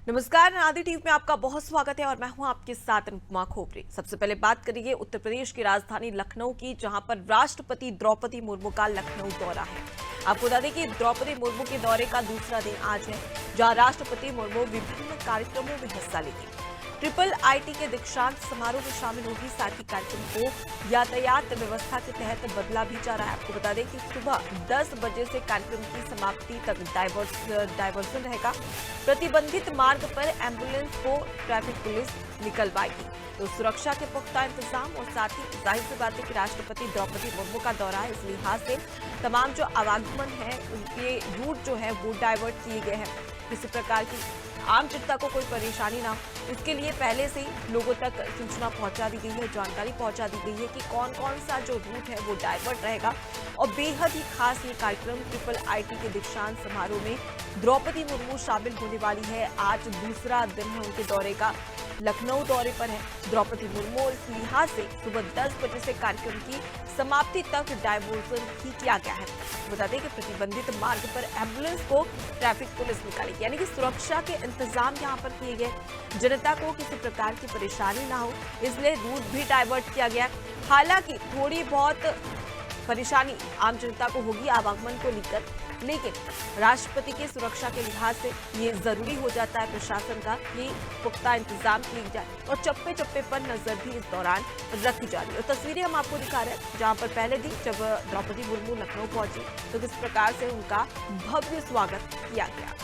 नमस्कार, आदि टीवी में आपका बहुत स्वागत है और मैं हूं आपके साथ अनुपमा खोपरे। सबसे पहले बात करेंगे उत्तर प्रदेश की राजधानी लखनऊ की, जहां पर राष्ट्रपति द्रौपदी मुर्मू का लखनऊ दौरा है। आपको बता दें कि द्रौपदी मुर्मू के दौरे का दूसरा दिन आज है, जहां राष्ट्रपति मुर्मू विभिन्न कार्यक्रमों में हिस्सा लेंगे। ट्रिपल आईटी के दीक्षांत समारोह में शामिल होगी। साथ ही कार्यक्रम को यातायात व्यवस्था के तहत बदला भी जा रहा है। आपको बता दें कि सुबह 10 बजे से कार्यक्रम की समाप्ति तक डायवर्जन रहेगा। प्रतिबंधित मार्ग पर एम्बुलेंस को ट्रैफिक पुलिस निकलवाएगी। तो सुरक्षा के पुख्ता इंतजाम और साथ ही जाहिर सी बात है कि राष्ट्रपति द्रौपदी मुर्मू का दौरा है, इस लिहाज से तमाम जो आवागमन है उनके रूट जो है वो डाइवर्ट किए गए हैं। किसी प्रकार की आम जनता को कोई परेशानी ना हो, इसके लिए पहले से ही लोगों तक सूचना पहुंचा दी गई है, जानकारी पहुंचा दी गई है कि कौन कौन सा जो रूट है वो डाइवर्ट रहेगा। और बेहद ही खास ये कार्यक्रम ट्रिपल आईटी के दीक्षांत समारोह में द्रौपदी मुर्मू शामिल होने वाली है। आज दूसरा दिन है उनके दौरे का, लखनऊ दौरे पर है द्रौपदी मुर्मू। इस लिहाज से सुबह 10 बजे से कार्यक्रम की समाप्ति तक डायवर्जन भी किया गया है। बता दें कि प्रतिबंधित मार्ग पर एम्बुलेंस को ट्रैफिक पुलिस निकालेगी, यानी कि सुरक्षा के इंतजाम यहां पर किए गए। जनता को किसी प्रकार की परेशानी ना हो, इसलिए रूट भी डाइवर्ट किया गया। हालांकि थोड़ी बहुत परेशानी आम जनता को होगी आवागमन को लेकर, लेकिन राष्ट्रपति की सुरक्षा के लिहाज से ये जरूरी हो जाता है प्रशासन का कि पुख्ता इंतजाम किए जाए और चप्पे चप्पे पर नजर भी इस दौरान रखी जा रही है। और तस्वीरें हम आपको दिखा रहे हैं, जहां पर पहले दिन जब द्रौपदी मुर्मू लखनऊ पहुंची तो किस प्रकार से उनका भव्य स्वागत किया गया।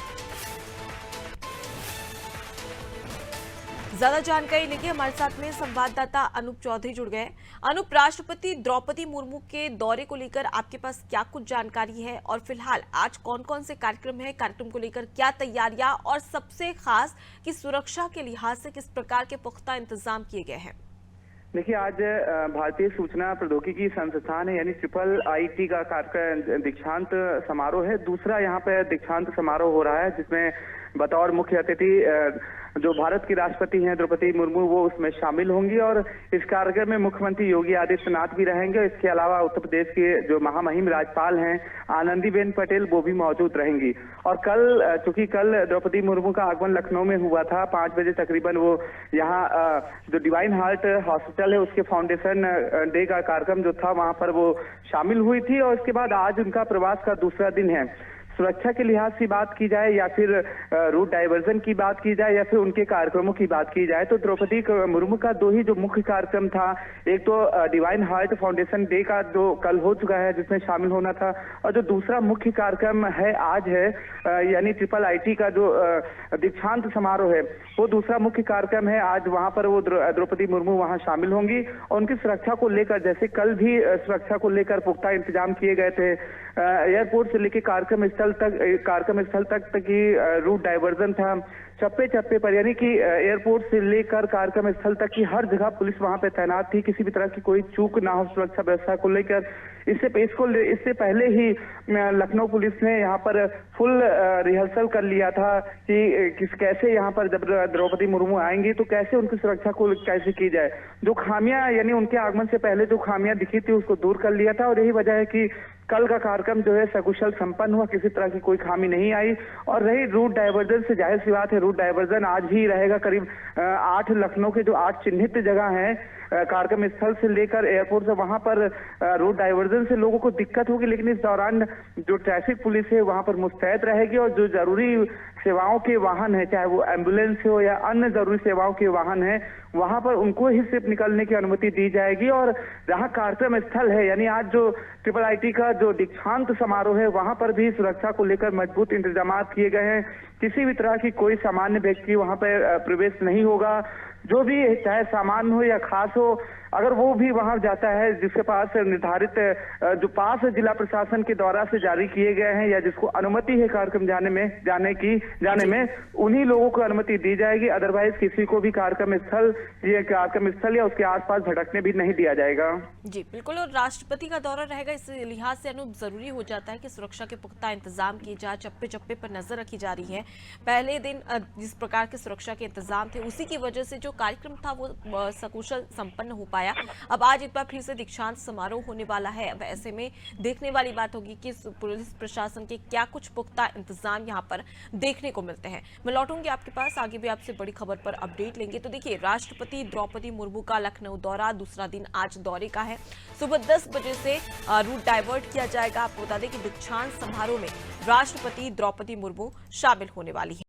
ज्यादा जानकारी लेके हमारे साथ में संवाददाता अनूप चौधरी जुड़ गए। अनूप, राष्ट्रपति द्रौपदी मुर्मू के दौरे को लेकर आपके पास क्या कुछ जानकारी है और फिलहाल आज कौन कौन से कार्यक्रम है, कार्यक्रम को लेकर क्या तैयारियां और सबसे खास कि सुरक्षा के लिहाज से किस प्रकार के पुख्ता इंतजाम किए गए हैं? देखिए, आज भारतीय सूचना प्रौद्योगिकी संस्थान है यानी ट्रिपल आईटी का कार्यक्रम दीक्षांत समारोह है। दूसरा यहाँ पे दीक्षांत समारोह हो रहा है, जिसमें बतौर मुख्य अतिथि जो भारत की राष्ट्रपति हैं द्रौपदी मुर्मू वो उसमें शामिल होंगी। और इस कार्यक्रम में मुख्यमंत्री योगी आदित्यनाथ भी रहेंगे। इसके अलावा उत्तर प्रदेश के जो महामहिम राज्यपाल हैं आनंदीबेन पटेल वो भी मौजूद रहेंगी। और कल, चूंकि कल द्रौपदी मुर्मू का आगमन लखनऊ में हुआ था, 5 बजे तकरीबन वो यहाँ जो डिवाइन हार्ट हॉस्पिटल है उसके फाउंडेशन डे का कार्यक्रम जो था वहां पर वो शामिल हुई थी। और इसके बाद आज उनका प्रवास का दूसरा दिन है। सुरक्षा के लिहाज से बात की जाए या फिर रूट डाइवर्जन की बात की जाए या फिर उनके कार्यक्रमों की बात की जाए तो द्रौपदी मुर्मू का दो ही जो मुख्य कार्यक्रम था, एक तो डिवाइन हार्ट फाउंडेशन डे का जो कल हो चुका है जिसमें शामिल होना था, और जो दूसरा मुख्य कार्यक्रम है आज है यानी ट्रिपल आईटी का जो दीक्षांत समारोह है वो दूसरा मुख्य कार्यक्रम है। आज वहां पर वो द्रौपदी मुर्मू वहां शामिल होंगी और उनकी सुरक्षा को लेकर, जैसे कल भी सुरक्षा को लेकर पुख्ता इंतजाम किए गए थे, एयरपोर्ट से लेकर कार्यक्रम स्थल तक की रूट डाइवर्जन था। चप्पे चप्पे पर यानी कि एयरपोर्ट से लेकर कार्यक्रम स्थल तक की हर जगह पुलिस वहां पे तैनात थी, किसी भी तरह की कोई चूक ना हो सुरक्षा व्यवस्था को लेकर। इससे पहले ही लखनऊ पुलिस ने यहाँ पर फुल रिहर्सल कर लिया था कि कैसे यहाँ पर जब द्रौपदी मुर्मू आएंगी तो कैसे उनकी सुरक्षा को कैसे की जाए। जो खामियां यानी उनके आगमन से पहले जो खामियां दिखी थी उसको दूर कर लिया था। और यही वजह है कि कल का कार्यक्रम जो है सकुशल संपन्न हुआ, किसी तरह की कोई खामी नहीं आई। और रही रूट डाइवर्जन से, जाहिर सी बात है रूट डाइवर्जन आज ही रहेगा। करीब 8 लखनऊ के जो 8 चिन्हित जगह हैं कार्यक्रम स्थल से लेकर एयरपोर्ट से, वहां पर रूट डाइवर्जन से लोगों को दिक्कत होगी, लेकिन इस दौरान जो ट्रैफिक पुलिस है वहां पर मुस्तैद रहेगी। और जो जरूरी सेवाओं के वाहन है, चाहे वो एम्बुलेंस हो या अन्य जरूरी सेवाओं के वाहन है, वहां पर उनको ही सिर्फ निकलने की अनुमति दी जाएगी। और जहां कार्यक्रम स्थल है यानी आज जो ट्रिपल आईटी का जो दीक्षांत समारोह है वहां पर भी सुरक्षा को लेकर मजबूत इंतजाम किए गए हैं। किसी भी तरह की कोई सामान्य व्यक्ति वहां पर प्रवेश नहीं होगा। जो भी चाहे सामान्य हो या खास हो, अगर वो भी वहां जाता है जिसके पास निर्धारित जो पास जिला प्रशासन के द्वारा से जारी किए गए हैं या जिसको अनुमति है कार्यक्रम जाने में उन्हीं लोगों को अनुमति दी जाएगी। अदरवाइज किसी को भी कार्यक्रम स्थल या उसके आसपास भटकने भी नहीं दिया जाएगा। जी बिल्कुल, और राष्ट्रपति का दौरा रहेगा, इस लिहाज से अनूप जरूरी हो जाता है कि सुरक्षा के पुख्ता इंतजाम किए जाए, चप्पे चप्पे पर नजर रखी जा रही है। पहले दिन जिस प्रकार के सुरक्षा के इंतजाम थे उसी की वजह से जो कार्यक्रम था वो सकुशल संपन्न हो पाया। अब आज एक बार फिर से दीक्षांत समारोह होने वाला है। अब ऐसे में देखने वाली बात होगी कि पुलिस प्रशासन के क्या कुछ पुख्ता इंतजाम यहाँ पर देखने को मिलते हैं। मैं लौटूंगी आपके पास, आगे भी आपसे बड़ी खबर पर अपडेट लेंगे। तो देखिए, राष्ट्रपति द्रौपदी मुर्मू का लखनऊ दौरा दूसरा दिन आज दौरे का है। सुबह 10 बजे से रूट डाइवर्ट किया जाएगा। आपको बता दें कि दीक्षांत समारोह में राष्ट्रपति द्रौपदी मुर्मू शामिल होने वाली है।